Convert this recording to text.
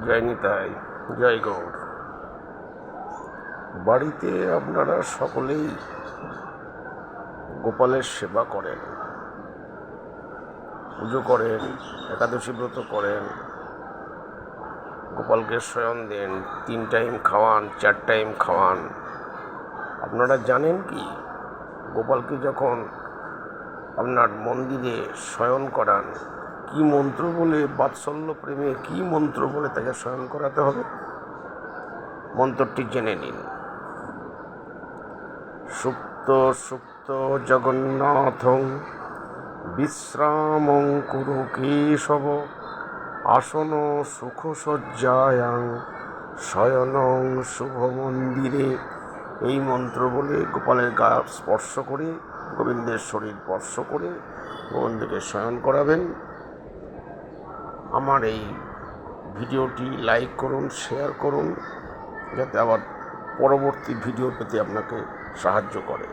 জয় নিতাই, জয় গৌর। বাড়িতে আপনারা সকলেই গোপালের সেবা করেন, পুজো করেন, একাদশী ব্রত করেন, গোপালকে শয়ন দেন, 3 টাইম খাওয়ান, 4 টাইম খাওয়ান। আপনারা জানেন কি, গোপালকে যখন আপনার মন্দিরে শয়ন করান, কি মন্ত্র বলে, বাৎসল্য প্রেমে কি মন্ত্র বলে তাকে শয়ন করাতে হবে? মন্ত্রটি জেনে নিন। সুপ্ত সুপ্ত জগন্নাথং বিশ্রামং কুরু কেশব আসন সুখসজ্জায়াং শয়নং শুভ মন্দিরে। এই মন্ত্র বলে গোপালের গা স্পর্শ করে, গোবিন্দের শরীর স্পর্শ করে গোবিন্দকে শয়ন করাবেন। আমার এই ভিডিওটি লাইক করুন, শেয়ার করুন, যাতে আবার পরবর্তী ভিডিও পেতে আপনাকে সাহায্য করে।